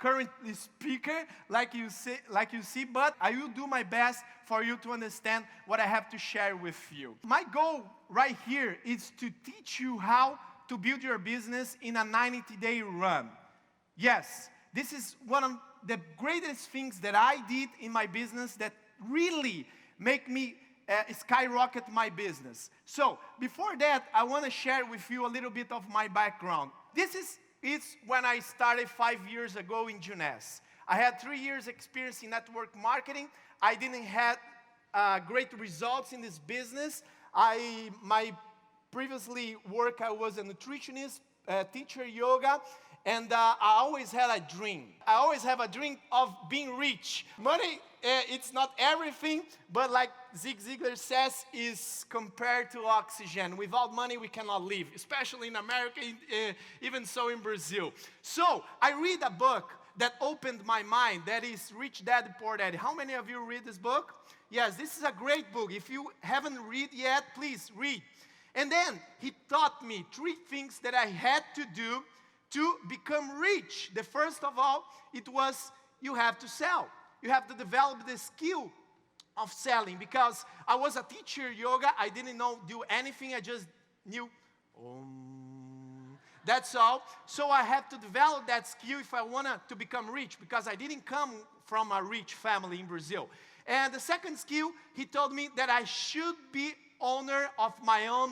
current speaker, like you see, but I will do my best for you to understand what I have to share with you. My goal right here is to teach you how to build your business in a 90-day run. Yes, this is one of the greatest things that I did in my business that really make me skyrocket my business. So, before that, I want to share with you a little bit of my background. This is when I started 5 years ago in Neste. I had 3 years experience in network marketing. I didn't have great results in this business. My previously work, I was a nutritionist, teacher yoga, and I always had a dream. I always have a dream of being rich. Money, it's not everything, but like Zig Ziglar says, is compared to oxygen. Without money, we cannot live, especially in America, even so in Brazil. So, I read a book that opened my mind, that is Rich Dad, Poor Dad. How many of you read this book? Yes, this is a great book. If you haven't read yet, please read. And then, he taught me 3 things that I had to do to become rich. The first of all, it was you have to sell. You have to develop the skill of selling, because I was a teacher yoga. I didn't do anything. I just knew, that's all. So I had to develop that skill if I wanted to become rich, because I didn't come from a rich family in Brazil. And the second skill, he told me that I should be owner of my own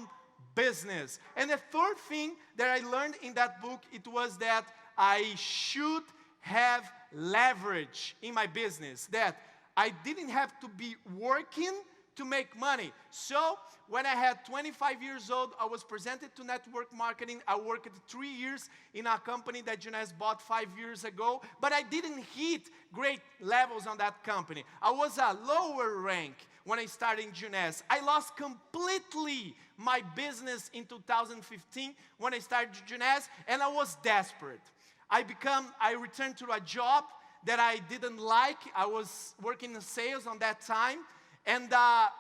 business. And the third thing that I learned in that book, it was that I should have leverage in my business, that I didn't have to be working to make money. So, when I had 25 years old, I was presented to network marketing. I worked 3 years in a company that Neste bought 5 years ago, but I didn't hit great levels on that company. I was a lower rank when I started in Neste. I lost completely my business in 2015 when I started Neste, and I was desperate. I returned to a job that I didn't like. I was working in sales on that time. And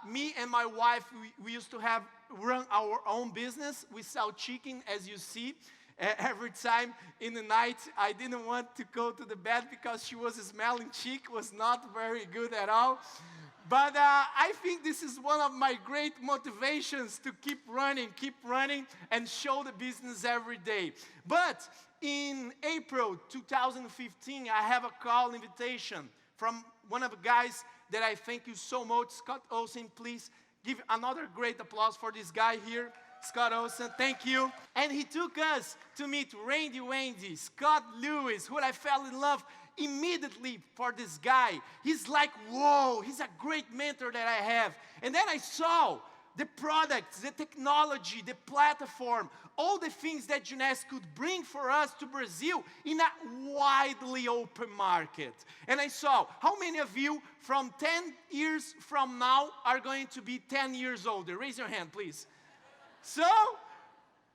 me and my wife, we used to run our own business. We sell chicken, as you see. Every time in the night, I didn't want to go to the bed because she was smelling chicken. Was not very good at all. But I think this is one of my great motivations to keep running, and show the business every day. But in April 2015, I have a call invitation from one of the guys that I thank you so much, Scott Olsen. Please give another great applause for this guy here, Scott Olsen. Thank you. And he took us to meet Randy Wendy, Scott Lewis, who I fell in love immediately for this guy. He's like, whoa, he's a great mentor that I have. And then I saw the products, the technology, the platform, all the things that Neste could bring for us to Brazil in a widely open market. And I saw how many of you from 10 years from now are going to be 10 years older. Raise your hand, please. So,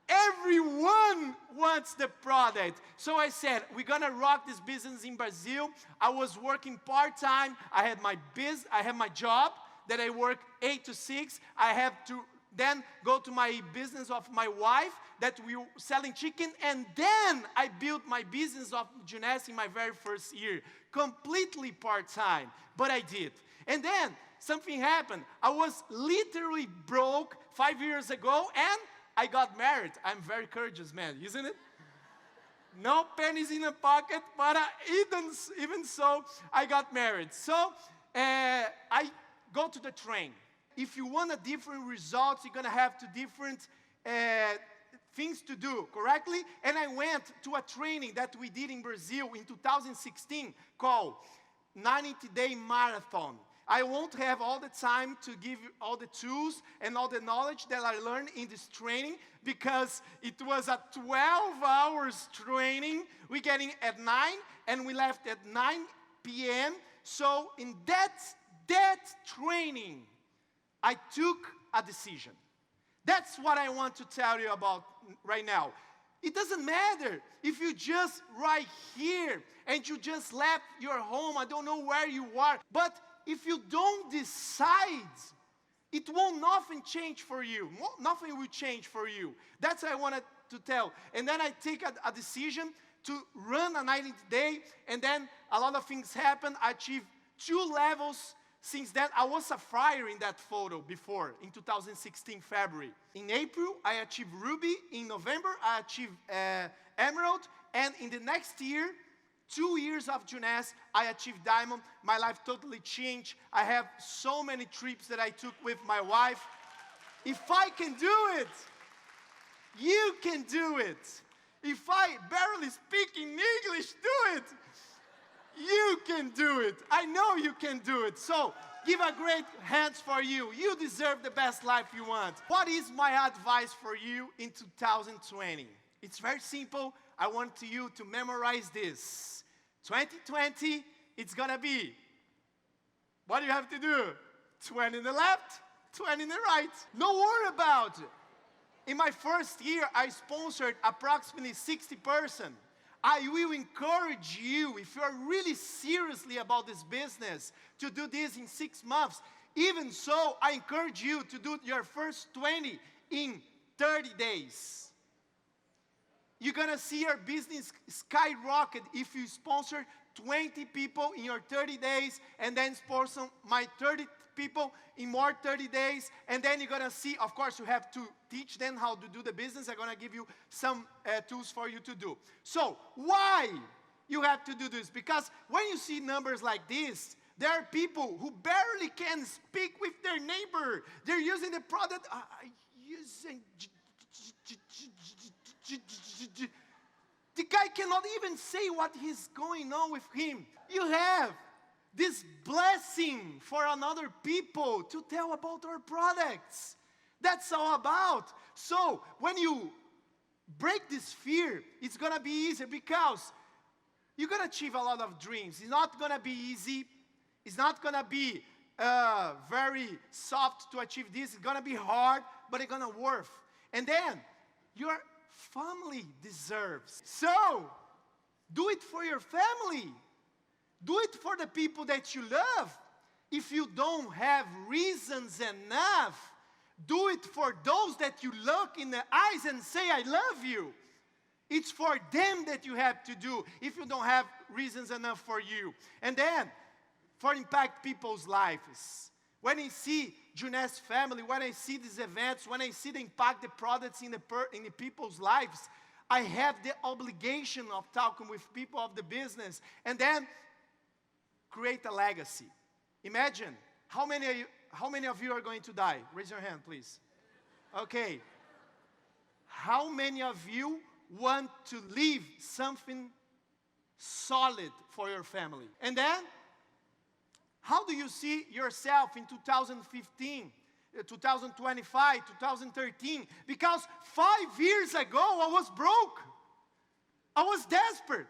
everyone wants the product. So I said, we're gonna rock this business in Brazil. I was working part-time. I had my job that I work 8 to 6. I have to then go to my business of my wife that we were selling chicken, and then I built my business of Neste in my very first year, completely part-time, but I did. And then something happened. I was literally broke 5 years ago, and I got married. I'm very courageous man, isn't it? No pennies in the pocket, but even so, I got married. So I go to the train. If you want a different results, you're gonna have to different things to do, correctly? And I went to a training that we did in Brazil in 2016 called 90-Day Marathon. I won't have all the time to give you all the tools and all the knowledge that I learned in this training, because it was a 12 hours training. We getting at 9 and we left at 9 p.m. So in that training, I took a decision. That's what I want to tell you about right now. It doesn't matter if you just right here and you just left your home. I don't know where you are, but if you don't decide, it won't nothing change for you. Nothing will change for you. That's what I wanted to tell. And then I take a decision to run a 90-day, and then a lot of things happened. I achieved 2 levels. Since then, I was a friar in that photo before, in 2016, February. In April, I achieved Ruby. In November, I achieved Emerald. And in the next year, 2 years of Juness, I achieved Diamond. My life totally changed. I have so many trips that I took with my wife. If I can do it, you can do it. If I barely speak in English, do it. You can do it. I know you can do it. So, give a great hands for you. You deserve the best life you want. What is my advice for you in 2020? It's very simple. I want you to memorize this. 2020, it's gonna be, what do you have to do? 20 in the left, 20 in the right. No worry about it. In my first year, I sponsored approximately 60 persons. I will encourage you, if you're really seriously about this business, to do this in 6 months. Even so, I encourage you to do your first 20 in 30 days. You're gonna see your business skyrocket if you sponsor 20 people in your 30 days, and then sponsor my 30 people in more 30 days, and then you're gonna see, of course, you have to teach them how to do the business. I'm gonna give you some tools for you to do. So, why you have to do this? Because when you see numbers like this, there are people who barely can speak with their neighbor. They're using the product, using... The guy cannot even say what is going on with him. You have this blessing for another people to tell about our products. That's all about. So when you break this fear, it's gonna be easier because you're gonna achieve a lot of dreams. It's not gonna be easy. It's not gonna be very soft to achieve this. It's gonna be hard, but it's gonna work. And then your family deserves. So do it for your family. Do it for the people that you love. If you don't have reasons enough, do it for those that you look in the eyes and say, I love you. It's for them that you have to do if you don't have reasons enough for you. And then, for impact people's lives. When I see Juness family, when I see these events, when I see the impact the products in the people's lives, I have the obligation of talking with people of the business and then create a legacy. Imagine, how many of you are going to die? Raise your hand, please. Okay. How many of you want to leave something solid for your family? And then, how do you see yourself in 2015, 2025, 2013? Because 5 years ago, I was broke. I was desperate.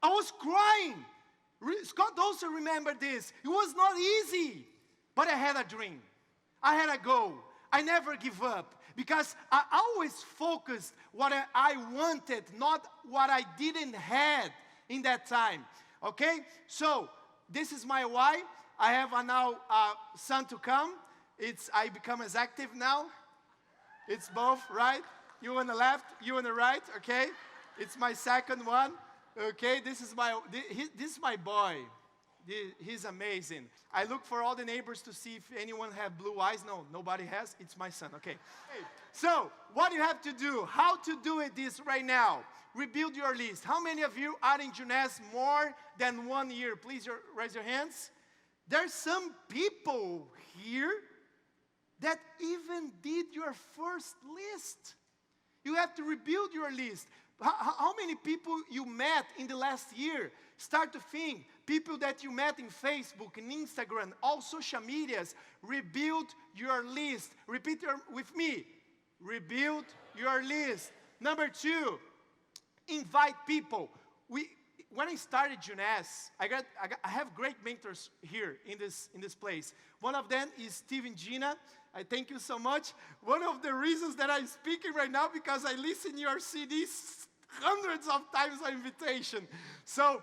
I was crying. Scott also remembered this. It was not easy, but I had a dream. I had a goal. I never give up because I always focused what I wanted, not what I didn't have in that time. Okay? So, this is my why. I have now a son to come. I become as active now. It's both, right? You on the left, you on the right, okay? It's my second one. Okay, this is my boy. He's amazing. I look for all the neighbors to see if anyone have blue eyes. No, nobody has. It's my son, okay. So, what do you have to do? How to do this right now? Rebuild your list. How many of you are in Juness more than 1 year? Please raise your hands. There's some people here that even did your first list. You have to rebuild your list. How many people you met in the last year? Start to think. People that you met in Facebook, in Instagram, all social medias. Rebuild your list. Repeat with me. Rebuild your list. Number 2, invite people. When I started Juness, I have great mentors here in this place. One of them is Steve and Gina. I thank you so much. One of the reasons that I'm speaking right now because I listen to your CDs hundreds of times on invitation. So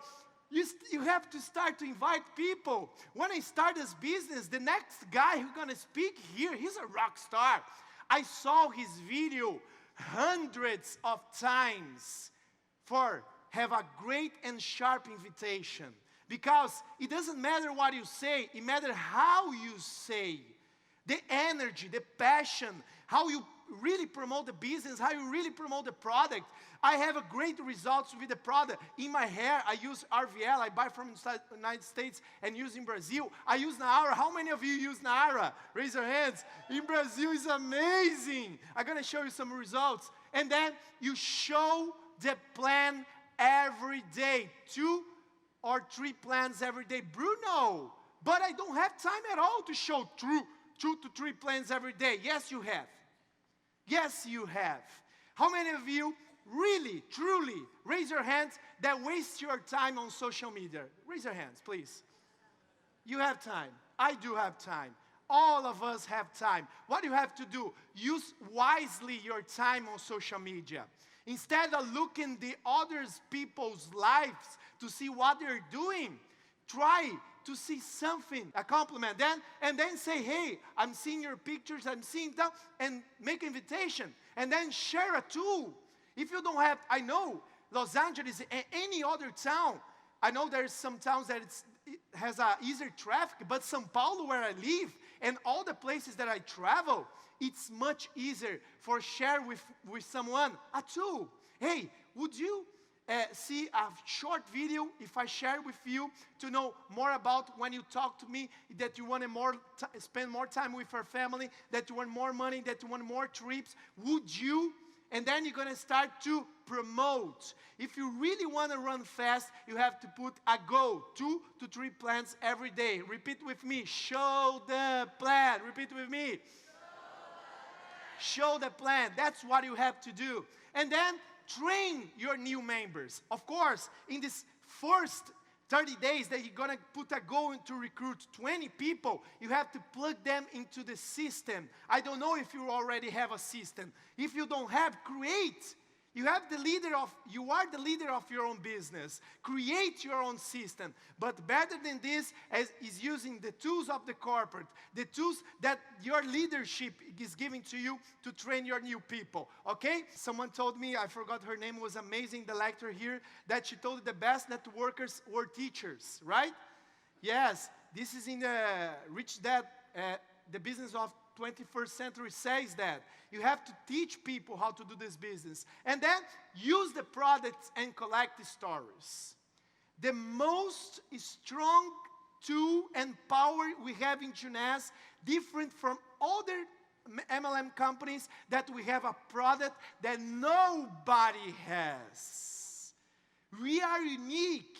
you have to start to invite people. When I start this business, the next guy who's gonna speak here, he's a rock star. I saw his video hundreds of times for have a great and sharp invitation. Because it doesn't matter what you say, it matters how you say. The energy, the passion, how you really promote the business, how you really promote the product. I have a great results with the product. In my hair, I use RVL. I buy from the United States and use in Brazil. I use Naara. How many of you use Naara? Raise your hands. In Brazil, it's amazing. I'm going to show you some results. And then you show the plan every day. 2 or 3 plans every day. Bruno, but I don't have time at all to show 2 to 3 plans every day. Yes, you have. Yes, you have. How many of you really, truly, raise your hands, that waste your time on social media? Raise your hands, please. You have time. I do have time. All of us have time. What you have to do, use wisely your time on social media. Instead of looking the other people's lives to see what they're doing, try to see something, a compliment, and then say, hey, I'm seeing your pictures, I'm seeing that, and make invitation, and then share a tool. If you don't have, I know, Los Angeles and any other town, I know there's some towns that it has a easier traffic, but São Paulo, where I live, and all the places that I travel, it's much easier for share with someone a tool. Hey, would you see a short video if I share with you to know more about when you talk to me, that you want to spend more time with your family, that you want more money, that you want more trips? Would you? And then you're going to start to promote. If you really want to run fast, you have to put a goal, 2 to 3 plans every day. Repeat with me, show the plan. Repeat with me. Show the plan. That's what you have to do. And then train your new members. Of course, in this first 30 days that you're going to put a goal to recruit 20 people, you have to plug them into the system. I don't know if you already have a system. If you don't have, create. You are the leader of your own business. Create your own system. But better than this is using the tools of the corporate, the tools that your leadership is giving to you to train your new people. Okay? Someone told me, I forgot her name, was amazing, the lecturer here, that she told the best networkers were teachers, right? Yes, this is in the Rich Dad, the business of 21st century says that. You have to teach people how to do this business. And then use the products and collect the stories. The most strong tool and power we have in Neste, different from other MLM companies, that we have a product that nobody has. We are unique.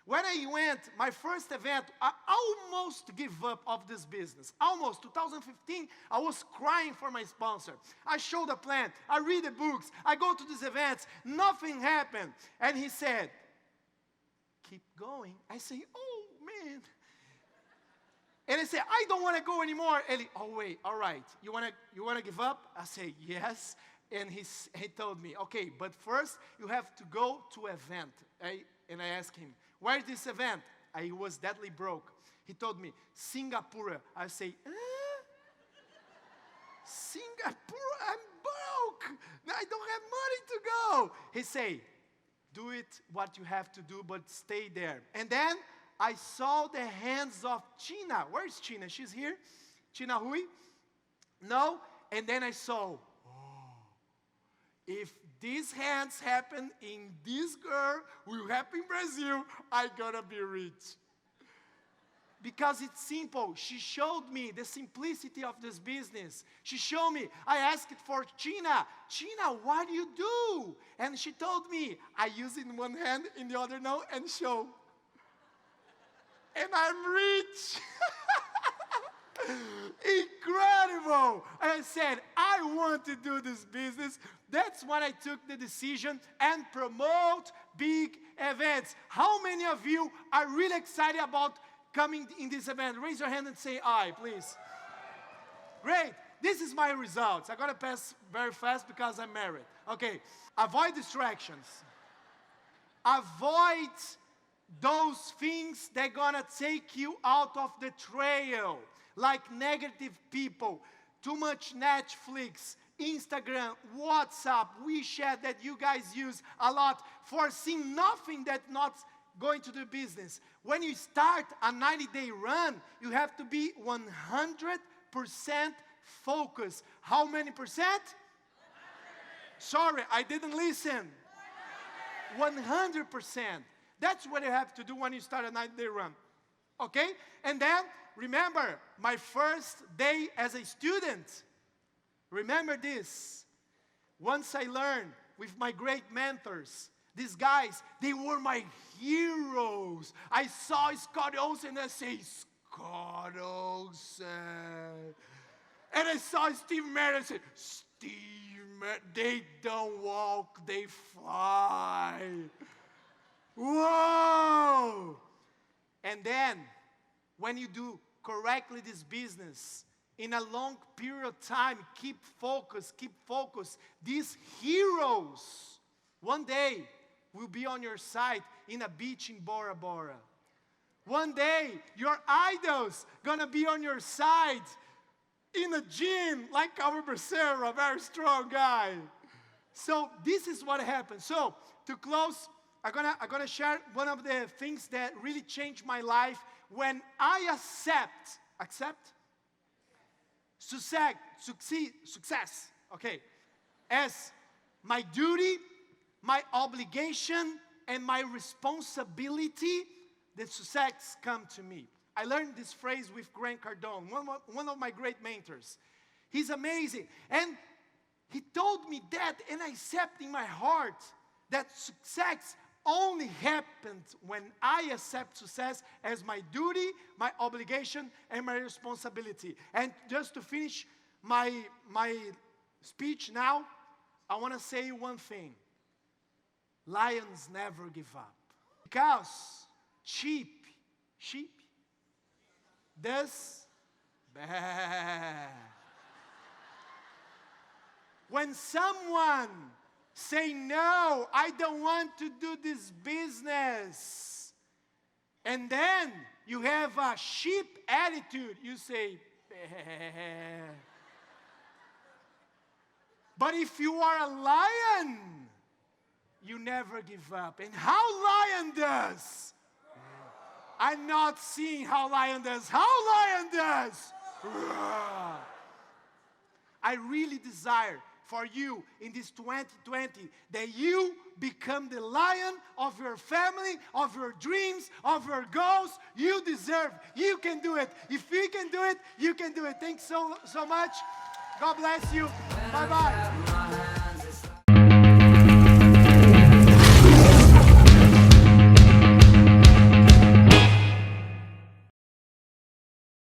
When I went, my first event, I almost gave up of this business. Almost, 2015, I was crying for my sponsor. I show the plan, I read the books, I go to these events, nothing happened. And he said, keep going. I say, oh man. And I say, I don't want to go anymore. And he, oh wait, all right, you want to give up? I say, yes. And he told me, okay, but first you have to go to an event. And I asked him, where is this event? I was deadly broke. He told me, Singapore. I say, Singapore, I'm broke. I don't have money to go. He say, do it what you have to do, but stay there. And then I saw the hands of China. Where is China? She's here? China Hui? No? And then I saw, if these hands happen in this girl, will happen in Brazil, I'm gonna be rich. Because it's simple. She showed me the simplicity of this business. She showed me, I asked for China, what do you do? And she told me, I use in one hand, in the other no, and show. And I'm rich. Incredible. And I said, I want to do this business. That's when I took the decision and promote big events. How many of you are really excited about coming in this event? Raise your hand and say aye, please. Great. This is my results. I'm going to pass very fast because I'm married. Okay. Avoid distractions. Avoid those things that are going to take you out of the trail. Like negative people, too much Netflix, Instagram, WhatsApp, WeChat that you guys use a lot, foreseeing nothing that not going to do business. When you start a 90-day run, you have to be 100% focused. How many percent? 100. Sorry, I didn't listen. 100%. That's what you have to do when you start a 90-day run. Okay? And then, remember, my first day as a student. Remember this. Once I learned with my great mentors, these guys, they were my heroes. I saw Scott Olsen and I say, Scott Olsen. And I saw Steve Merritt and I said, Steve Merritt, they don't walk, they fly. Whoa! And then, when you do correctly this business, in a long period of time, keep focused. These heroes, one day, will be on your side in a beach in Bora Bora. One day, your idols gonna be on your side in a gym like our Becerra, a very strong guy. So this is what happened. So to close, I'm gonna share one of the things that really changed my life when I accept success, okay, as my duty, my obligation, and my responsibility, the success come to me. I learned this phrase with Grant Cardone, one of my great mentors. He's amazing. And he told me that, and I accept in my heart that success only happens when I accept success as my duty, my obligation, and my responsibility. And just to finish my speech now, I want to say one thing. Lions never give up. Because sheep does bad. When someone say, no, I don't want to do this business, and then you have a sheep attitude, you say, bah. But if you are a lion, you never give up. And how lion does? I'm not seeing how lion does. How lion does? I really desire for you in this 2020 that you become the lion of your family, of your dreams, of your goals. You deserve. You can do it. If we can do it, you can do it. Thanks so much. God bless you. Bye-bye.